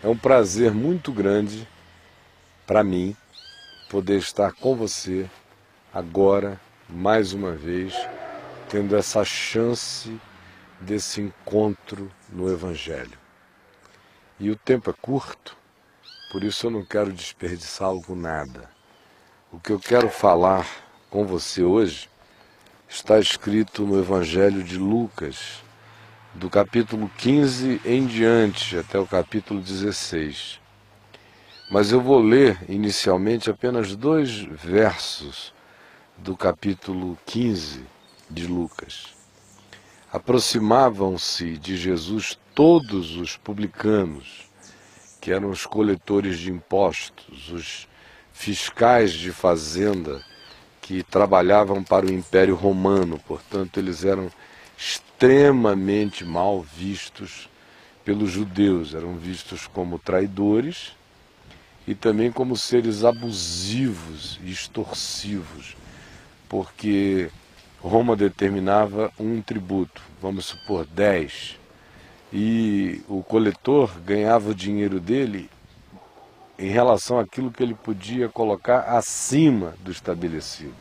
É um prazer muito grande para mim poder estar com você agora, mais uma vez, tendo essa chance desse encontro no Evangelho. E o tempo é curto, por isso eu não quero desperdiçá-lo com nada. O que eu quero falar com você hoje está escrito no Evangelho de Lucas, do capítulo 15 em diante, até o capítulo 16. Mas eu vou ler inicialmente apenas 2 versos do capítulo 15 de Lucas. Aproximavam-se de Jesus todos os publicanos, que eram os coletores de impostos, os fiscais de fazenda, que trabalhavam para o Império Romano, portanto eles eram extremamente mal vistos pelos judeus, eram vistos como traidores e também como seres abusivos e extorsivos, porque Roma determinava um tributo, vamos supor 10, e o coletor ganhava o dinheiro dele em relação àquilo que ele podia colocar acima do estabelecido.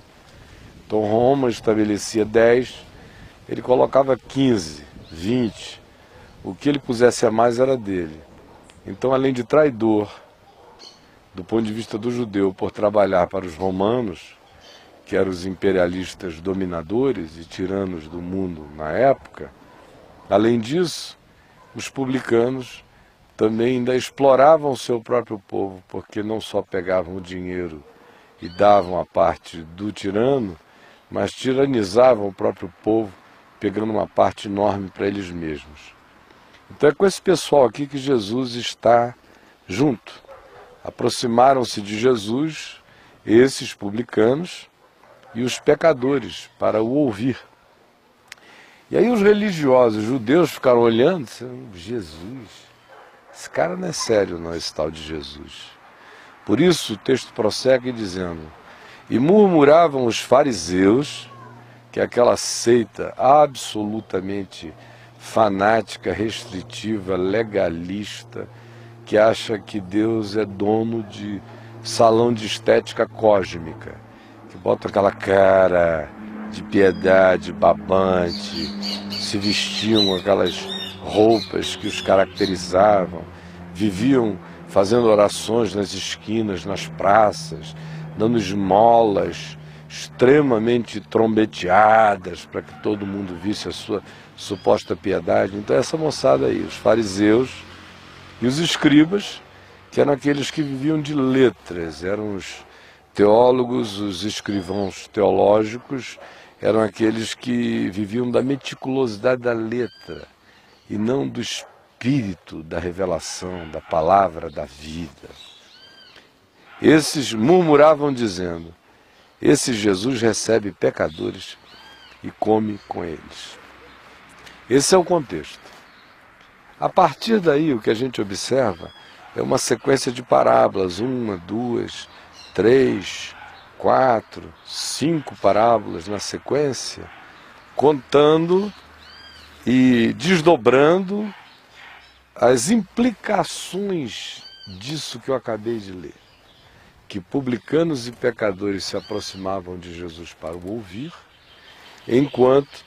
Então Roma estabelecia 10, ele colocava 15, 20, o que ele pusesse a mais era dele. Então, além de traidor, do ponto de vista do judeu, por trabalhar para os romanos, que eram os imperialistas dominadores e tiranos do mundo na época, além disso, os publicanos também ainda exploravam o seu próprio povo, porque não só pegavam o dinheiro e davam a parte do tirano, mas tiranizavam o próprio povo, pegando uma parte enorme para eles mesmos. Então é com esse pessoal aqui que Jesus está junto. Aproximaram-se de Jesus esses publicanos e os pecadores para o ouvir. E aí os religiosos judeus ficaram olhando e disseram: Jesus, esse cara não é sério não, esse tal de Jesus. Por isso o texto prossegue dizendo: e murmuravam os fariseus, que é aquela seita absolutamente fanática, restritiva, legalista, que acha que Deus é dono de salão de estética cósmica, que bota aquela cara de piedade babante, se vestiam com aquelas roupas que os caracterizavam, viviam fazendo orações nas esquinas, nas praças, dando esmolas extremamente trombeteadas para que todo mundo visse a sua suposta piedade. Então essa moçada aí, os fariseus e os escribas, que eram aqueles que viviam de letras, eram os teólogos, os escrivãos teológicos, eram aqueles que viviam da meticulosidade da letra e não do espírito da revelação, da palavra, da vida. Esses murmuravam dizendo: esse Jesus recebe pecadores e come com eles. Esse é o contexto. A partir daí, o que a gente observa é uma sequência de parábolas, 1, 2, 3, 4, 5 parábolas na sequência, contando e desdobrando as implicações disso que eu acabei de ler. Que publicanos e pecadores se aproximavam de Jesus para o ouvir, enquanto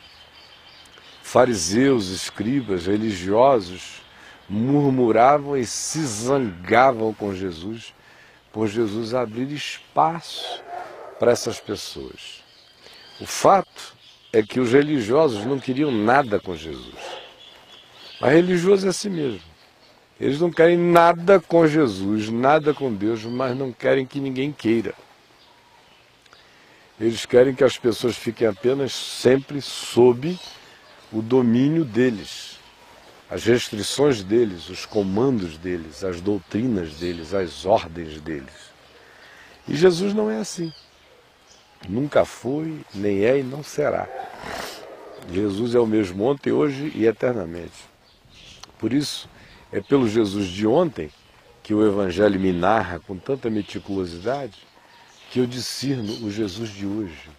fariseus, escribas, religiosos murmuravam e se zangavam com Jesus, por Jesus abrir espaço para essas pessoas. O fato é que os religiosos não queriam nada com Jesus. Mas religioso é assim mesmo. Eles não querem nada com Jesus, nada com Deus, mas não querem que ninguém queira. Eles querem que as pessoas fiquem apenas sempre sob o domínio deles, as restrições deles, os comandos deles, as doutrinas deles, as ordens deles. E Jesus não é assim. Nunca foi, nem é e não será. Jesus é o mesmo ontem, hoje e eternamente. Por isso, é pelo Jesus de ontem, que o Evangelho me narra com tanta meticulosidade, que eu discerno o Jesus de hoje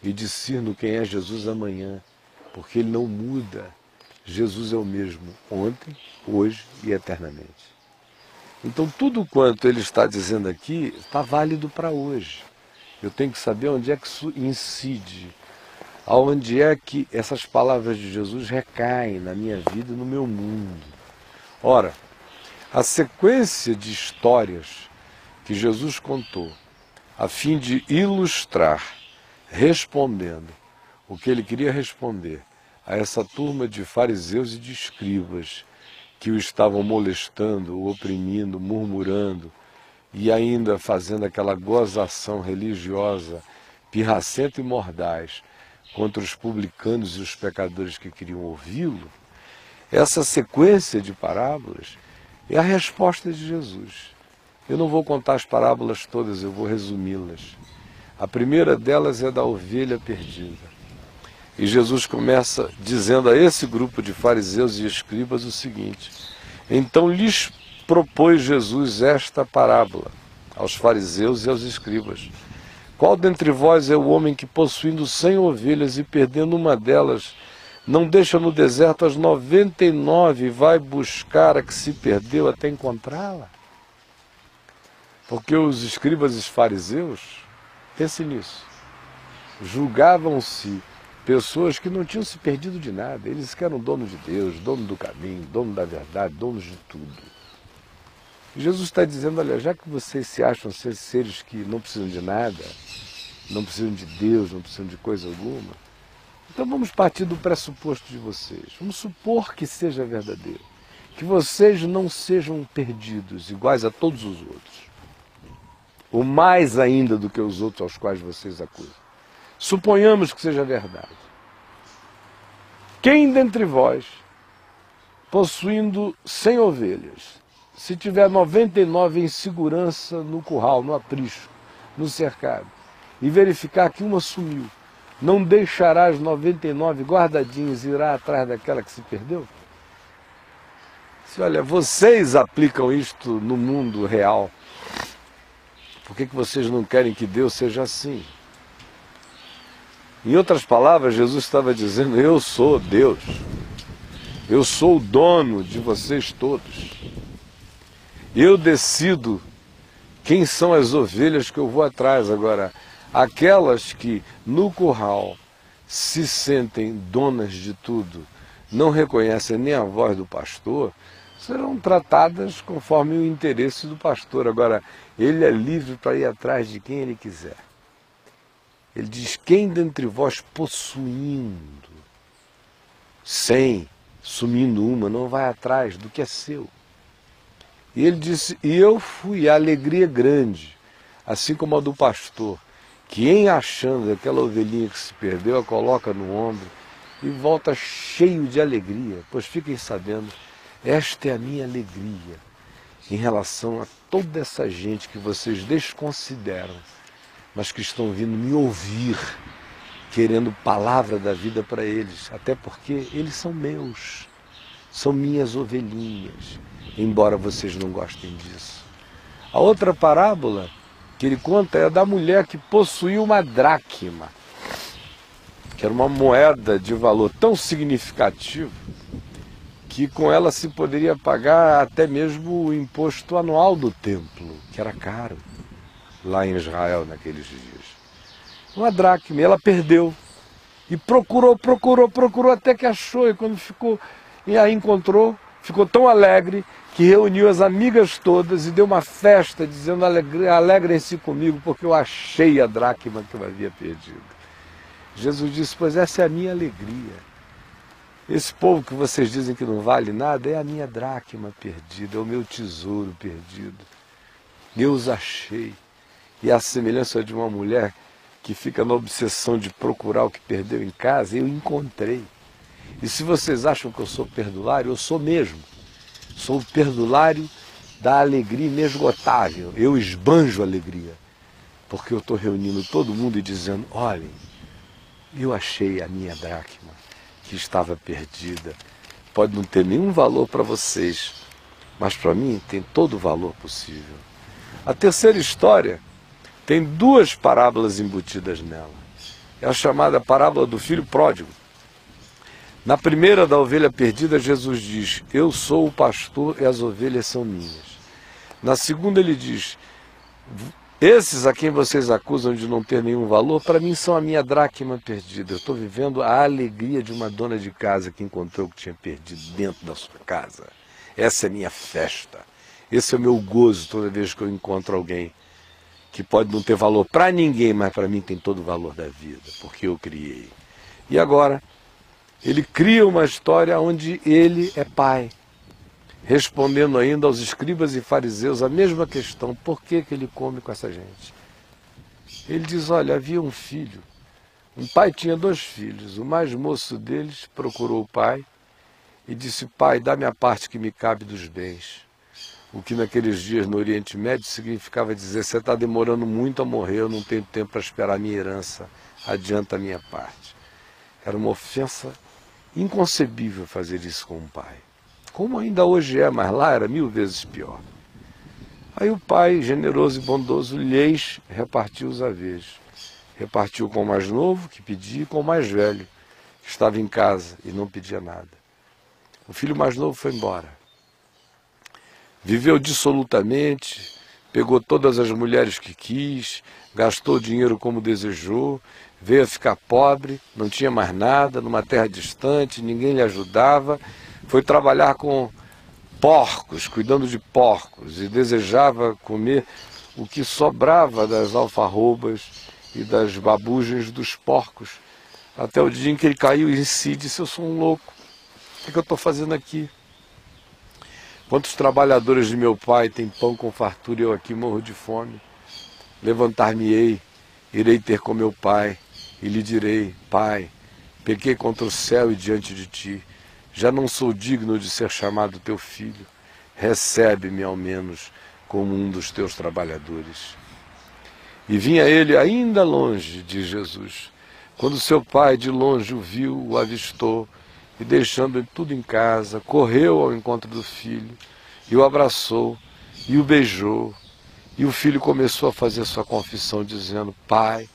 e discerno quem é Jesus amanhã, porque ele não muda. Jesus é o mesmo ontem, hoje e eternamente. Então tudo quanto ele está dizendo aqui está válido para hoje. Eu tenho que saber onde é que isso incide, aonde é que essas palavras de Jesus recaem na minha vida e no meu mundo. Ora, a sequência de histórias que Jesus contou, a fim de ilustrar, respondendo o que ele queria responder a essa turma de fariseus e de escribas que o estavam molestando, o oprimindo, murmurando e ainda fazendo aquela gozação religiosa, pirracenta e mordaz contra os publicanos e os pecadores que queriam ouvi-lo. Essa sequência de parábolas é a resposta de Jesus. Eu não vou contar as parábolas todas, eu vou resumi-las. A primeira delas é da ovelha perdida. E Jesus começa dizendo a esse grupo de fariseus e escribas o seguinte: então lhes propôs Jesus esta parábola, aos fariseus e aos escribas: qual dentre vós é o homem que, possuindo 100 ovelhas e perdendo uma delas, não deixa no deserto as 99 e vai buscar a que se perdeu até encontrá-la? Porque os escribas e os fariseus, pense nisso, julgavam-se pessoas que não tinham se perdido de nada. Eles que eram donos de Deus, dono do caminho, dono da verdade, donos de tudo. E Jesus está dizendo: olha, já que vocês se acham ser seres que não precisam de nada, não precisam de Deus, não precisam de coisa alguma, então vamos partir do pressuposto de vocês. Vamos supor que seja verdadeiro, que vocês não sejam perdidos, iguais a todos os outros, ou mais ainda do que os outros aos quais vocês acusam. Suponhamos que seja verdade. Quem dentre vós, possuindo 100 ovelhas, se tiver 99 em segurança no curral, no aprisco, no cercado, e verificar que uma sumiu, não deixará as 99 guardadinhas e irá atrás daquela que se perdeu? Se olha, vocês aplicam isto no mundo real, por que vocês não querem que Deus seja assim? Em outras palavras, Jesus estava dizendo: eu sou Deus, eu sou o dono de vocês todos, eu decido quem são as ovelhas que eu vou atrás. Agora, aquelas que no curral se sentem donas de tudo, não reconhecem nem a voz do pastor, serão tratadas conforme o interesse do pastor. Agora, ele é livre para ir atrás de quem ele quiser. Ele diz: quem dentre vós possuindo 100, sumindo uma, não vai atrás do que é seu? E ele disse: e eu fui a alegria grande, assim como a do pastor, que em achando aquela ovelhinha que se perdeu, a coloca no ombro e volta cheio de alegria. Pois fiquem sabendo, esta é a minha alegria em relação a toda essa gente que vocês desconsideram, mas que estão vindo me ouvir, querendo palavra da vida para eles, até porque eles são meus, são minhas ovelhinhas, embora vocês não gostem disso. A outra parábola que ele conta é a da mulher que possuía uma dracma, que era uma moeda de valor tão significativo que com ela se poderia pagar até mesmo o imposto anual do templo, que era caro lá em Israel naqueles dias. Uma dracma, ela perdeu e procurou até que achou, e quando a encontrou, ficou tão alegre que reuniu as amigas todas e deu uma festa dizendo: alegrem-se comigo porque eu achei a dracma que eu havia perdido. Jesus disse: pois essa é a minha alegria. Esse povo que vocês dizem que não vale nada é a minha dracma perdida, é o meu tesouro perdido. Eu os achei. E a semelhança de uma mulher que fica na obsessão de procurar o que perdeu em casa, eu encontrei. E se vocês acham que eu sou perdulário, eu sou mesmo. Sou o perdulário da alegria inesgotável. Eu esbanjo alegria, porque eu estou reunindo todo mundo e dizendo: olhem, eu achei a minha dracma que estava perdida. Pode não ter nenhum valor para vocês, mas para mim tem todo o valor possível. A terceira história tem duas parábolas embutidas nela. É a chamada parábola do filho pródigo. Na primeira, da ovelha perdida, Jesus diz: eu sou o pastor e as ovelhas são minhas. Na segunda ele diz: esses a quem vocês acusam de não ter nenhum valor, para mim são a minha dracma perdida. Eu estou vivendo a alegria de uma dona de casa que encontrou o que tinha perdido dentro da sua casa. Essa é a minha festa. Esse é o meu gozo toda vez que eu encontro alguém que pode não ter valor para ninguém, mas para mim tem todo o valor da vida, porque eu criei. E agora, ele cria uma história onde ele é pai, respondendo ainda aos escribas e fariseus a mesma questão: por que ele come com essa gente? Ele diz: olha, havia um filho, um pai tinha 2 filhos, o mais moço deles procurou o pai e disse: pai, dá-me a parte que me cabe dos bens. O que naqueles dias no Oriente Médio significava dizer: você está demorando muito a morrer, eu não tenho tempo para esperar a minha herança, adianta a minha parte. Era uma ofensa inconcebível fazer isso com um pai. Como ainda hoje é, mas lá era 1000 vezes pior. Aí o pai, generoso e bondoso, lhes repartiu os haveres. Repartiu com o mais novo, que pedia, e com o mais velho, que estava em casa e não pedia nada. O filho mais novo foi embora. Viveu dissolutamente, pegou todas as mulheres que quis, gastou dinheiro como desejou, veio a ficar pobre, não tinha mais nada, numa terra distante, ninguém lhe ajudava, foi trabalhar com porcos, cuidando de porcos, e desejava comer o que sobrava das alfarrobas e das babugens dos porcos, até o dia em que ele caiu em si e disse: eu sou um louco, o que eu estou fazendo aqui? Quantos trabalhadores de meu pai têm pão com fartura e eu aqui morro de fome? Levantar-me-ei, irei ter com meu pai, e lhe direi: pai, pequei contra o céu e diante de ti, já não sou digno de ser chamado teu filho, recebe-me ao menos como um dos teus trabalhadores. E vinha ele ainda longe, diz Jesus, quando seu pai de longe o viu, o avistou, e deixando tudo em casa, correu ao encontro do filho, e o abraçou, e o beijou, e o filho começou a fazer sua confissão, dizendo: pai,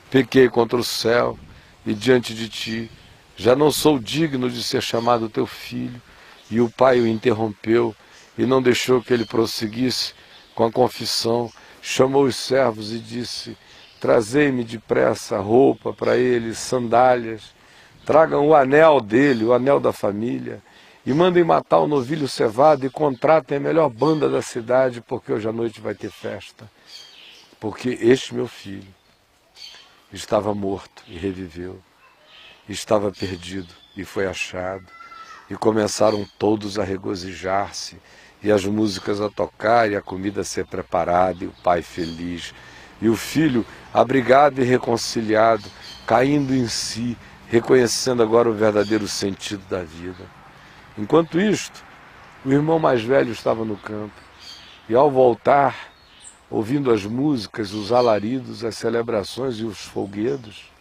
pequei contra o céu e diante de ti, já não sou digno de ser chamado teu filho. E o pai o interrompeu e não deixou que ele prosseguisse com a confissão, chamou os servos e disse: trazei-me depressa roupa para ele, sandálias, tragam o anel dele, o anel da família, e mandem matar o novilho cevado e contratem a melhor banda da cidade, porque hoje à noite vai ter festa. Porque este meu filho estava morto e reviveu, estava perdido e foi achado. E começaram todos a regozijar-se, e as músicas a tocar, e a comida a ser preparada, e o pai feliz, e o filho abrigado e reconciliado, caindo em si, reconhecendo agora o verdadeiro sentido da vida. Enquanto isto, o irmão mais velho estava no campo, e ao voltar, ouvindo as músicas, os alaridos, as celebrações e os folguedos,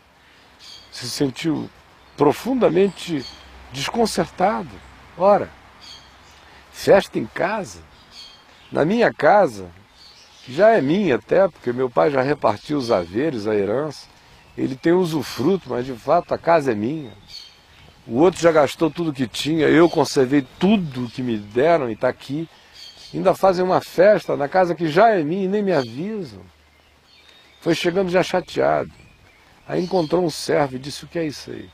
se sentiu profundamente desconcertado. Ora, festa em casa, na minha casa, que já é minha até, porque meu pai já repartiu os haveres, a herança, ele tem usufruto, mas de fato a casa é minha. O outro já gastou tudo que tinha, eu conservei tudo que me deram e está aqui. Ainda fazem uma festa na casa que já é minha e nem me avisam. Foi chegando já chateado. Aí encontrou um servo e disse: o que é isso aí?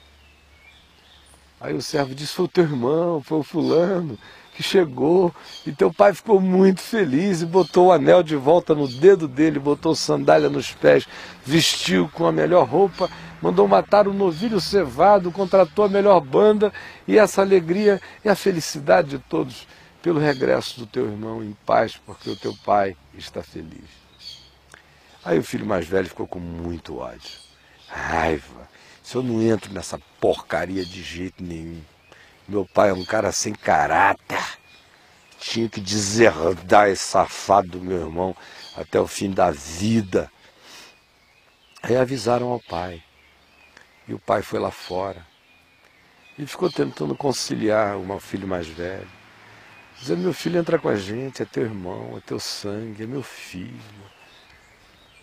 Aí o servo disse: foi o teu irmão, foi o fulano que chegou, e teu pai ficou muito feliz e botou o anel de volta no dedo dele, botou sandália nos pés, vestiu com a melhor roupa, mandou matar o novilho cevado, contratou a melhor banda, e essa alegria e a felicidade de todos pelo regresso do teu irmão em paz, porque o teu pai está feliz. Aí o filho mais velho ficou com muito ódio, raiva. Se eu não entro nessa porcaria de jeito nenhum. Meu pai é um cara sem caráter. Tinha que deserdar esse safado do meu irmão até o fim da vida. Aí avisaram ao pai. E o pai foi lá fora. E ficou tentando conciliar o meu filho mais velho. Dizendo: meu filho, entra com a gente, é teu irmão, é teu sangue, é meu filho.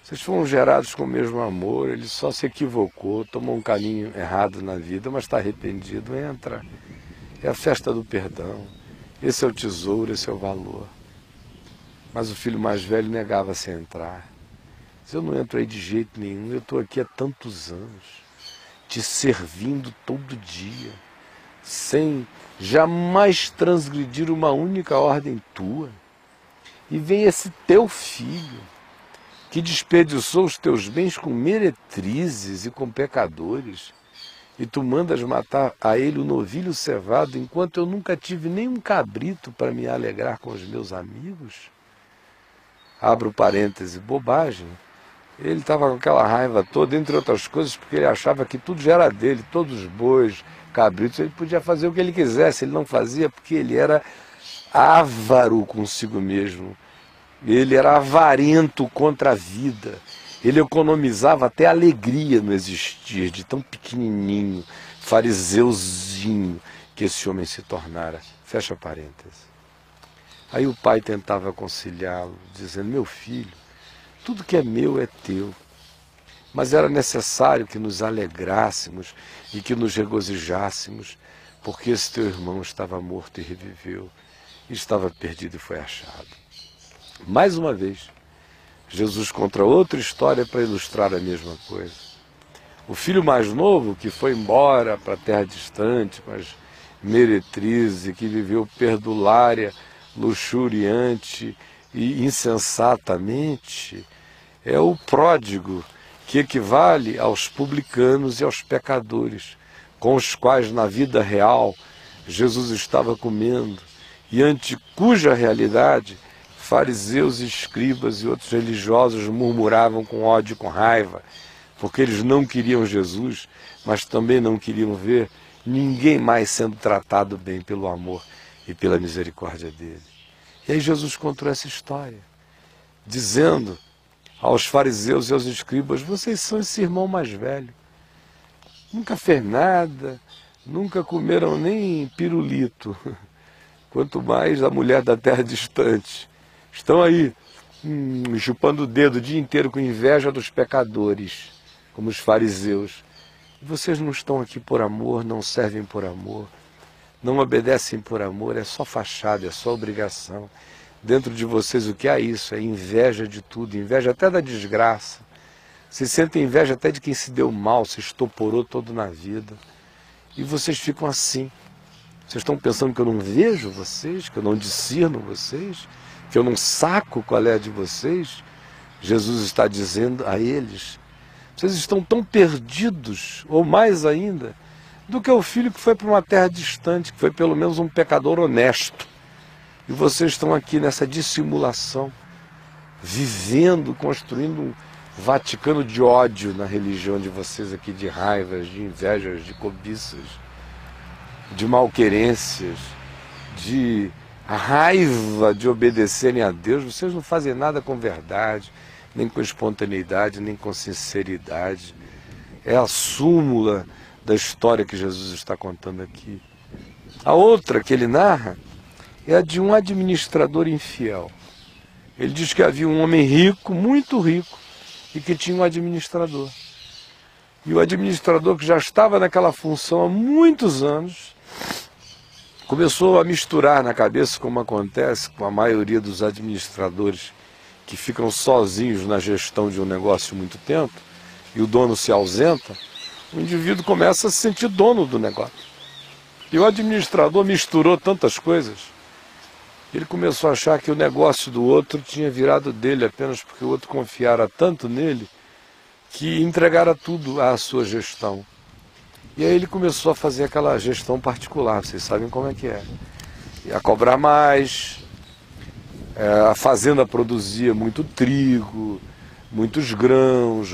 Vocês foram gerados com o mesmo amor, ele só se equivocou, tomou um caminho errado na vida, mas está arrependido, entra. É a festa do perdão, esse é o tesouro, esse é o valor. Mas o filho mais velho negava-se a entrar. Eu não entro aí de jeito nenhum, eu estou aqui há tantos anos, te servindo todo dia, sem jamais transgredir uma única ordem tua. E vem esse teu filho, que desperdiçou os teus bens com meretrizes e com pecadores, e tu mandas matar a ele o novilho cevado, enquanto eu nunca tive nem um cabrito para me alegrar com os meus amigos? Abro parêntese, bobagem. Ele estava com aquela raiva toda, entre outras coisas, porque ele achava que tudo já era dele, todos os bois, cabritos, ele podia fazer o que ele quisesse, ele não fazia porque ele era avaro consigo mesmo, ele era avarento contra a vida, ele economizava até alegria no existir, de tão pequenininho, fariseuzinho que esse homem se tornara. Fecha parênteses. Aí o pai tentava conciliá-lo, dizendo, meu filho, tudo que é meu é teu. Mas era necessário que nos alegrássemos e que nos regozijássemos, porque esse teu irmão estava morto e reviveu, estava perdido e foi achado. Mais uma vez, Jesus conta outra história para ilustrar a mesma coisa. O filho mais novo, que foi embora para a terra distante, com as meretrizes, que viveu perdulária, luxuriante e insensatamente, é o pródigo, que equivale aos publicanos e aos pecadores, com os quais na vida real Jesus estava comendo, e ante cuja realidade fariseus, escribas e outros religiosos murmuravam com ódio e com raiva, porque eles não queriam Jesus, mas também não queriam ver ninguém mais sendo tratado bem pelo amor e pela misericórdia dele. E aí Jesus contou essa história, dizendo aos fariseus e aos escribas, vocês são esse irmão mais velho, nunca fez nada, nunca comeram nem pirulito, quanto mais a mulher da terra distante. Estão aí, chupando o dedo o dia inteiro com inveja dos pecadores, como os fariseus. Vocês não estão aqui por amor, não servem por amor, não obedecem por amor, é só fachada, é só obrigação. Dentro de vocês o que há isso? É inveja de tudo, inveja até da desgraça. Vocês sentem inveja até de quem se deu mal, se estoporou todo na vida. E vocês ficam assim. Vocês estão pensando que eu não vejo vocês, que eu não discerno vocês, que eu não saco qual é a de vocês? Jesus está dizendo a eles, vocês estão tão perdidos, ou mais ainda, do que o filho que foi para uma terra distante, que foi pelo menos um pecador honesto. E vocês estão aqui nessa dissimulação, vivendo, construindo um Vaticano de ódio na religião de vocês aqui, de raivas, de invejas, de cobiças, de malquerências, de raiva de obedecerem a Deus. Vocês não fazem nada com verdade, nem com espontaneidade, nem com sinceridade. É a súmula da história que Jesus está contando aqui. A outra que ele narra é a de um administrador infiel. Ele diz que havia um homem rico, muito rico, e que tinha um administrador. E o administrador, que já estava naquela função há muitos anos, começou a misturar na cabeça, como acontece com a maioria dos administradores que ficam sozinhos na gestão de um negócio há muito tempo, e o dono se ausenta, o indivíduo começa a se sentir dono do negócio. E o administrador misturou tantas coisas, ele começou a achar que o negócio do outro tinha virado dele apenas porque o outro confiara tanto nele que entregara tudo à sua gestão. E aí ele começou a fazer aquela gestão particular, vocês sabem como é que é. E a cobrar mais, a fazenda produzia muito trigo, muitos grãos,